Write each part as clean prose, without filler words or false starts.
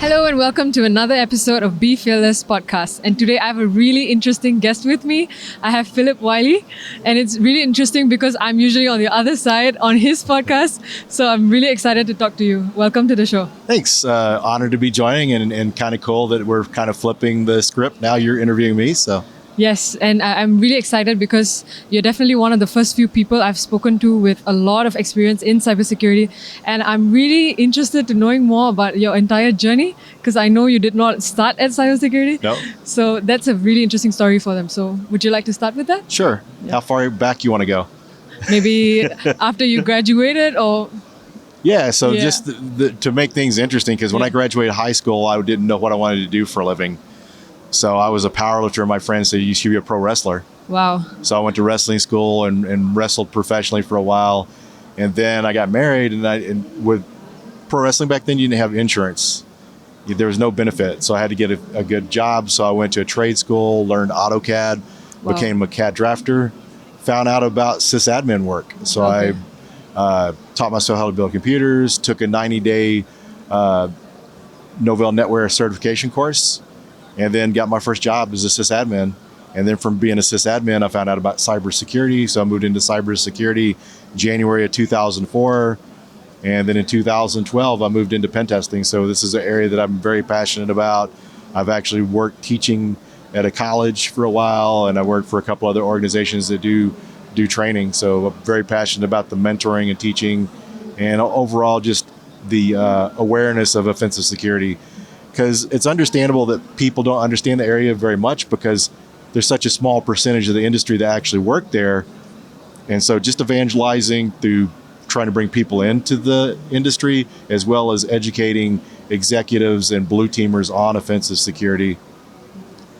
Hello and welcome to another episode of Be Fearless podcast. And today I have a really interesting guest with me. I have Phillip Wylie, and it's really interesting because I'm usually on the other side on his podcast. So I'm really excited to talk to you. Welcome to the show. Thanks. Honored to be joining and kind of cool that we're kind of flipping the script. Now you're interviewing me. So Yes, and I'm really excited because you're definitely one of the first few people I've spoken to with a lot of experience in cybersecurity. And I'm really interested to knowing more about your entire journey because I know you did not start at cybersecurity. No. So that's a really interesting story for them. So would you like to start with that? Sure. Yeah. How far back you want to go? Maybe after you graduated or... Yeah, so just to make things interesting, because when I graduated high school, I didn't know what I wanted to do for a living. So I was a powerlifter, and my friends said, you should be a pro wrestler. Wow. So I went to wrestling school and wrestled professionally for a while. And then I got married, and with pro wrestling back then, you didn't have insurance. There was no benefit. So I had to get a good job. So I went to a trade school, learned AutoCAD, became a CAD drafter, found out about sysadmin work. So I taught myself how to build computers, took a 90-day Novell NetWare certification course, and then got my first job as a sysadmin. And then from being a sysadmin, I found out about cybersecurity. So I moved into cybersecurity January of 2004. And then in 2012, I moved into pentesting. So this is an area that I'm very passionate about. I've actually worked teaching at a college for a while, and I worked for a couple other organizations that do training. So I'm very passionate about the mentoring and teaching, and overall just the awareness of offensive security. Because it's understandable that people don't understand the area very much because there's such a small percentage of the industry that actually work there. And so just evangelizing through trying to bring people into the industry, as well as educating executives and blue teamers on offensive security.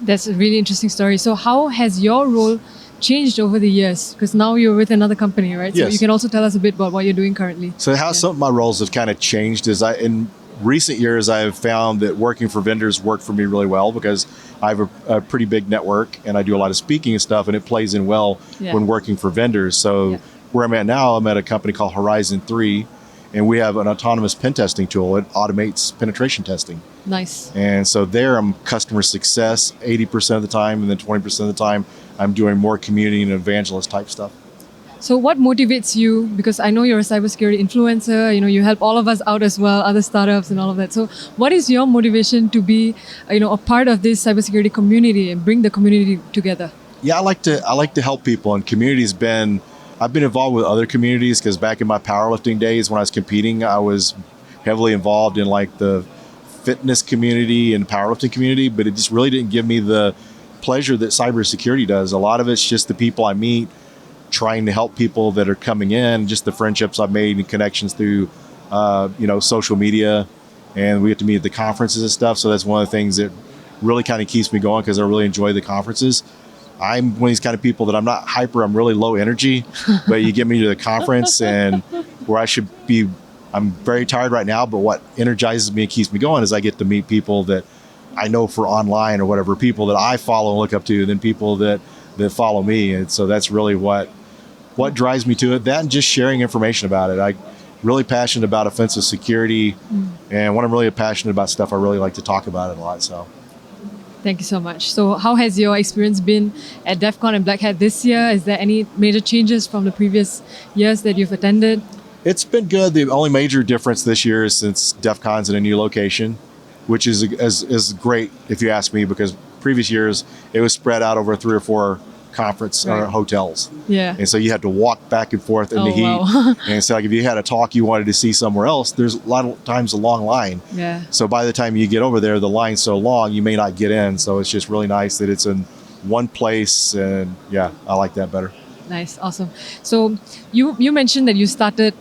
That's a really interesting story. So how has your role changed over the years? Because now you're with another company, right? Yes. So you can also tell us a bit about what you're doing currently. So how some of my roles have kind of changed is in recent years, I have found that working for vendors worked for me really well because I have a pretty big network and I do a lot of speaking and stuff, and it plays in well when working for vendors. So where I'm at now, I'm at a company called Horizon 3, and we have an autonomous pen testing tool. It automates penetration testing. Nice. And so there I'm customer success 80% of the time, and then 20% of the time I'm doing more community and evangelist type stuff. So what motivates you? Because I know you're a cybersecurity influencer, you help all of us out as well, other startups and all of that. So what is your motivation to be, a part of this cybersecurity community and bring the community together? Yeah, I like to help people, and I've been involved with other communities because back in my powerlifting days when I was competing, I was heavily involved in like the fitness community and powerlifting community, but it just really didn't give me the pleasure that cybersecurity does. A lot of it's just the people I meet, trying to help people that are coming in, just the friendships I've made and connections through, social media, and we get to meet at the conferences and stuff. So that's one of the things that really kind of keeps me going because I really enjoy the conferences. I'm one of these kind of people that I'm not hyper, I'm really low energy, but you get me to the conference and where I should be, I'm very tired right now, but what energizes me and keeps me going is I get to meet people that I know for online or whatever, people that I follow and look up to, and then people that follow me. And so that's really what drives me to it. That and just sharing information about it. I'm really passionate about offensive security, and when I'm really passionate about stuff, I really like to talk about it a lot. So. Thank you so much. So how has your experience been at DEF CON and Black Hat this year? Is there any major changes from the previous years that you've attended? It's been good. The only major difference this year is since DEF CON's in a new location, which is great if you ask me, because previous years it was spread out over 3 or 4 conference hotels. Yeah. And so you had to walk back and forth in the heat. Wow. And so like if you had a talk you wanted to see somewhere else, there's a lot of times a long line. Yeah. So by the time you get over there, the line's so long, you may not get in. So it's just really nice that it's in one place. And yeah, I like that better. Nice, awesome. So you mentioned that you started,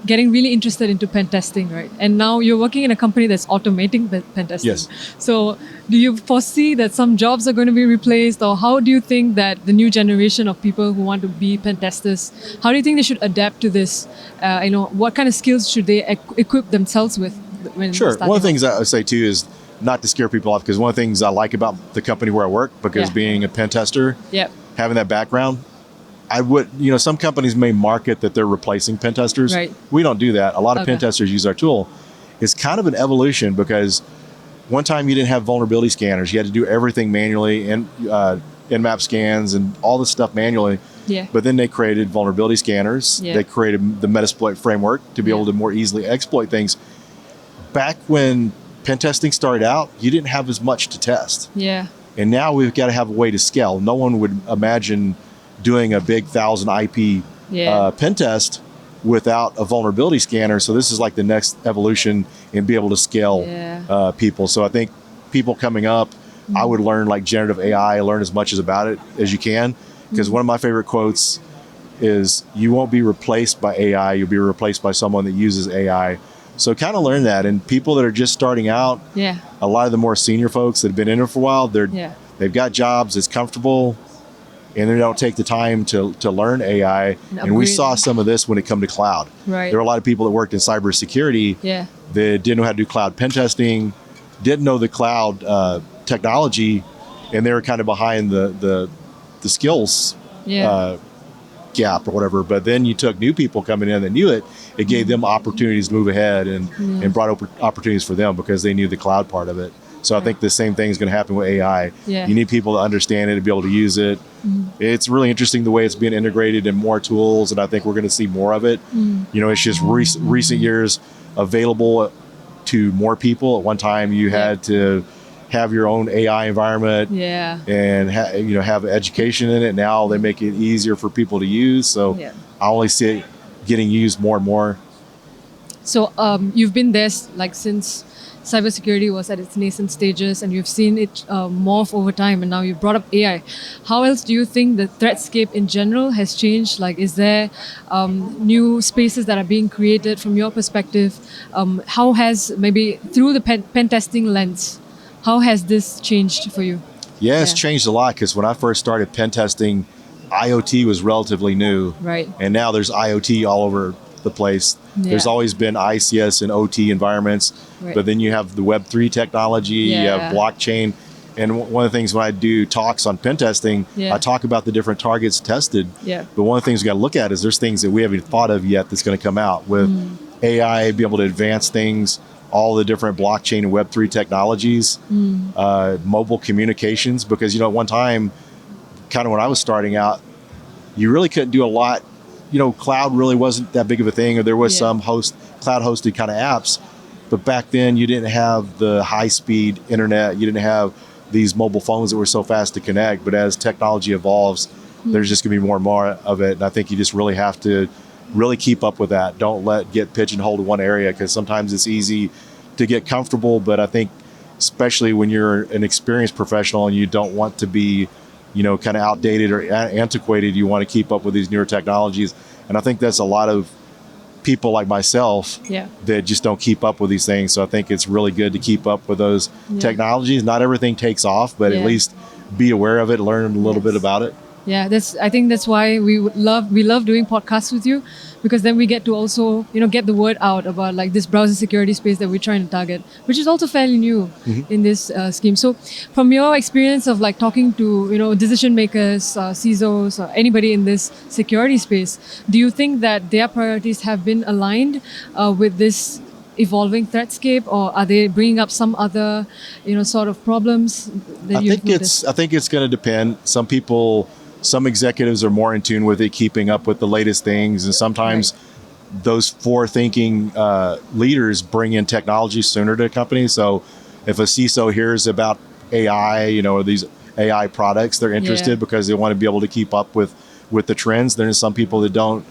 getting really interested into pen testing, right? And now you're working in a company that's automating pen testing. Yes. So do you foresee that some jobs are going to be replaced, or how do you think that the new generation of people who want to be pen testers, how do you think they should adapt to this? What kind of skills should they equip themselves with when Sure. starting? One of the things I would say too is not to scare people off, because one of the things I like about the company where I work, because being a pen tester, having that background, some companies may market that they're replacing pen testers. Right. We don't do that. A lot of pen testers use our tool. It's kind of an evolution because one time you didn't have vulnerability scanners. You had to do everything manually, and Nmap scans and all this stuff manually. Yeah. But then they created vulnerability scanners. Yeah. They created the Metasploit framework to be able to more easily exploit things. Back when pen testing started out, you didn't have as much to test. Yeah. And now we've got to have a way to scale. No one would imagine doing a big 1,000 IP pen test without a vulnerability scanner. So this is like the next evolution in being able to scale people. So I think people coming up, I would learn like generative AI, learn as much about it as you can. Because one of my favorite quotes is, you won't be replaced by AI, you'll be replaced by someone that uses AI. So kind of learn that. And people that are just starting out, a lot of the more senior folks that have been in it for a while, they've got jobs, it's comfortable, and they don't take the time to learn AI. And we saw some of this when it come to cloud. Right. There were a lot of people that worked in cybersecurity that didn't know how to do cloud pen testing, didn't know the cloud technology, and they were kind of behind the skills gap or whatever. But then you took new people coming in that knew it. It gave them opportunities to move ahead and brought opportunities for them because they knew the cloud part of it. So I think the same thing is going to happen with AI. You need people to understand it and be able to use it. It's really interesting the way it's being integrated in more tools, and I think we're going to see more of it. You know, it's just recent years available to more people. At one time, you had to have your own AI environment and have education in it. Now they make it easier for people to use. So I only see it getting used more and more. So you've been there like since cybersecurity was at its nascent stages, and you've seen it morph over time, and now you've brought up AI. How else do you think the threatscape in general has changed? Like, is there new spaces that are being created from your perspective? How has, maybe through the pen testing lens, how has this changed for you? Yeah, it's changed a lot, because when I first started pen testing, IoT was relatively new. Right. And now there's IoT all over the place. There's always been ICS and OT environments, but then you have the Web3 technology, you have blockchain. And one of the things when I do talks on pen testing, I talk about the different targets tested. But one of the things we got to look at is there's things that we haven't thought of yet that's going to come out with AI, be able to advance things, all the different blockchain and Web3 technologies, mobile communications. Because, at one time, kind of when I was starting out, you really couldn't do a lot. Cloud really wasn't that big of a thing, or there was some cloud hosted kind of apps. But back then you didn't have the high speed internet. You didn't have these mobile phones that were so fast to connect. But as technology evolves, there's just gonna be more and more of it. And I think you just really have to really keep up with that. Don't get pigeonholed to one area, because sometimes it's easy to get comfortable. But I think especially when you're an experienced professional and you don't want to be kind of outdated or antiquated, you want to keep up with these newer technologies. And I think that's a lot of people like myself that just don't keep up with these things. So I think it's really good to keep up with those technologies. Not everything takes off, but at least be aware of it, learn a little bit about it. Yeah, I think that's why we love doing podcasts with you, because then we get to also get the word out about like this browser security space that we're trying to target, which is also fairly new in this scheme. So from your experience of like talking to decision makers, CISOs, or anybody in this security space, do you think that their priorities have been aligned with this evolving threatscape, or are they bringing up some other sort of problems that I think it's going to depend. Some executives are more in tune with it, keeping up with the latest things. And sometimes those forward-thinking leaders bring in technology sooner to a company. So if a CISO hears about AI, or these AI products, they're interested because they want to be able to keep up with the trends. There's some people that don't,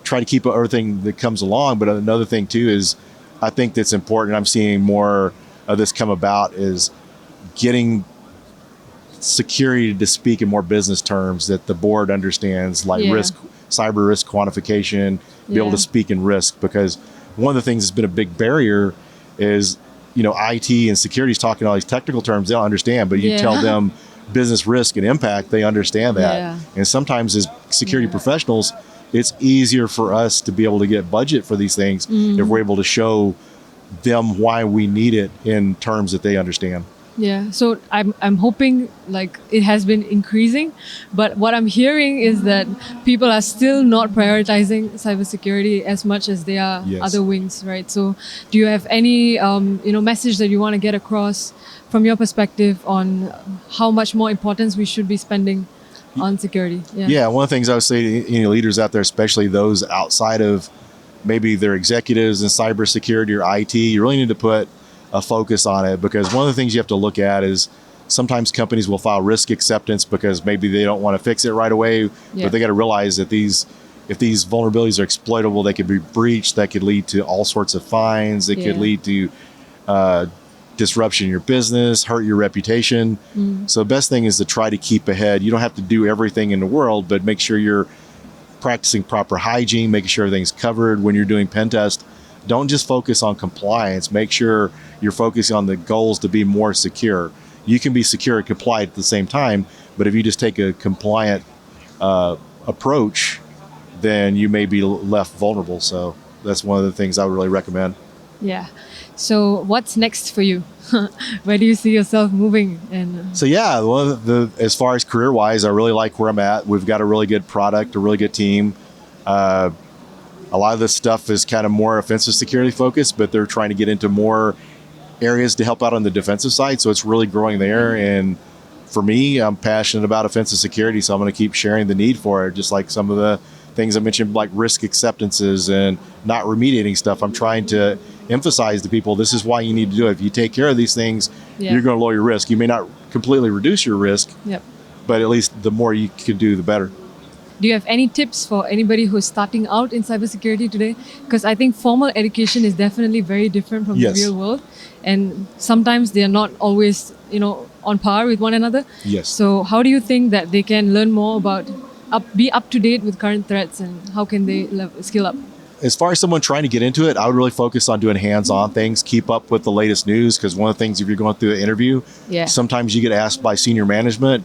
try to keep up everything that comes along. But another thing too is, I think that's important, I'm seeing more of this come about, is getting security to speak in more business terms that the board understands, like cyber risk quantification, be able to speak in risk. Because one of the things that's been a big barrier is, IT and security is talking all these technical terms they don't understand, but you tell them business risk and impact, they understand that. And sometimes as security professionals, it's easier for us to be able to get budget for these things if we're able to show them why we need it in terms that they understand. Yeah, so I'm hoping like it has been increasing, but what I'm hearing is that people are still not prioritizing cybersecurity as much as they are Yes. other wings, right? So, do you have any message that you want to get across from your perspective on how much more importance we should be spending on security? Yeah, one of the things I would say to any leaders out there, especially those outside of maybe their executives in cybersecurity or IT, you really need to put a focus on it, because one of the things you have to look at is sometimes companies will file risk acceptance because maybe they don't want to fix it right away, but they got to realize that if these vulnerabilities are exploitable, they could be breached. That could lead to all sorts of fines. It could lead to disruption in your business, hurt your reputation. So the best thing is to try to keep ahead. You don't have to do everything in the world, but make sure you're practicing proper hygiene, making sure everything's covered when you're doing pen test. Don't just focus on compliance. Make sure you're focusing on the goals to be more secure. You can be secure and compliant at the same time, but if you just take a compliant approach, then you may be left vulnerable. So that's one of the things I would really recommend. Yeah. So what's next for you? Where do you see yourself moving? So yeah, as far as career-wise, I really like where I'm at. We've got a really good product, a really good team. A lot of this stuff is kind of more offensive security focused, but they're trying to get into more areas to help out on the defensive side. So it's really growing there. And for me, I'm passionate about offensive security, so I'm going to keep sharing the need for it. Just like some of the things I mentioned, like risk acceptances and not remediating stuff. I'm trying to emphasize to people, this is why you need to do it. If you take care of these things, you're going to lower your risk. You may not completely reduce your risk, but at least the more you can do, the better. Do you have any tips for anybody who's starting out in cybersecurity today? Because I think formal education is definitely very different from the real world. And sometimes they are not always, on par with one another. Yes. So how do you think that they can learn more about, be up to date with current threats, and how can they skill up? As far as someone trying to get into it, I would really focus on doing hands-on things, keep up with the latest news, because one of the things, if you're going through an interview, sometimes you get asked by senior management,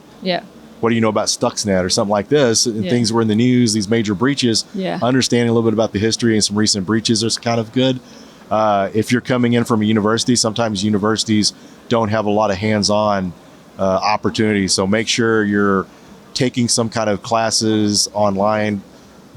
what do you know about Stuxnet or something like this? And things were in the news, these major breaches. Understanding a little bit about the history and some recent breaches is kind of good. If you're coming in from a university, sometimes universities don't have a lot of hands-on opportunities. So make sure you're taking some kind of classes online,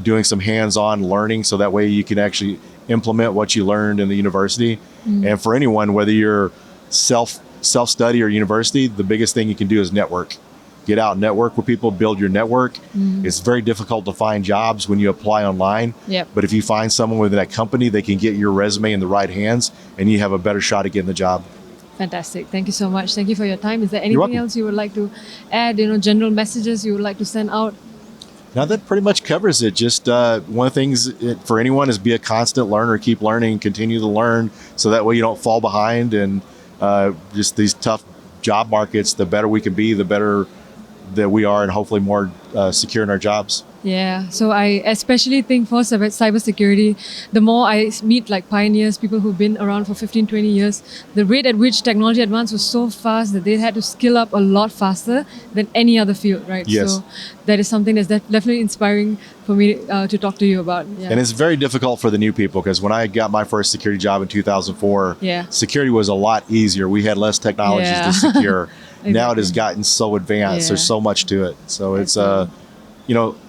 doing some hands-on learning, so that way you can actually implement what you learned in the university. And for anyone, whether you're self-study or university, the biggest thing you can do is network. Get out, network with people, build your network. It's very difficult to find jobs when you apply online. But if you find someone within that company, they can get your resume in the right hands, and you have a better shot at getting the job. Fantastic. Thank you so much. Thank you for your time. Is there anything else you would like to add, general messages you would like to send out? Now that pretty much covers it. Just one of the things for anyone is be a constant learner, keep learning, continue to learn, so that way you don't fall behind. And just these tough job markets, the better we can be, the better that we are, and hopefully more secure in our jobs. Yeah, so I especially think for cybersecurity, the more I meet like pioneers, people who've been around for 15, 20 years, the rate at which technology advanced was so fast that they had to skill up a lot faster than any other field, right? Yes. So that is something that's definitely inspiring for me to talk to you about. Yeah. And it's very difficult for the new people, because when I got my first security job in 2004, security was a lot easier. We had less technologies to secure. Now it has gotten so advanced. There's so much to it. So it's a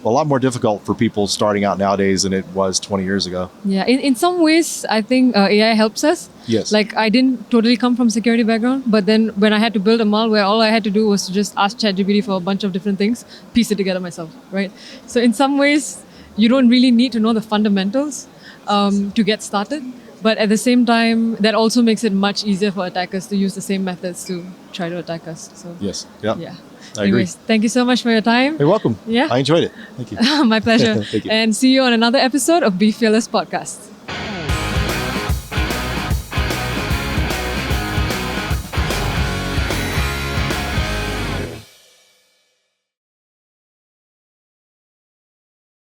lot more difficult for people starting out nowadays than it was 20 years ago. Yeah, in some ways, I think AI helps us. Yes. Like, I didn't totally come from security background, but then when I had to build a malware, all I had to do was to just ask ChatGPT for a bunch of different things, piece it together myself, right? So in some ways, you don't really need to know the fundamentals to get started. But at the same time, that also makes it much easier for attackers to use the same methods to try to attack us. So yes, yeah. I Anyways, agree. Thank you so much for your time. You're welcome. Yeah, I enjoyed it. Thank you. My pleasure. Thank you. And see you on another episode of Be Fearless Podcast.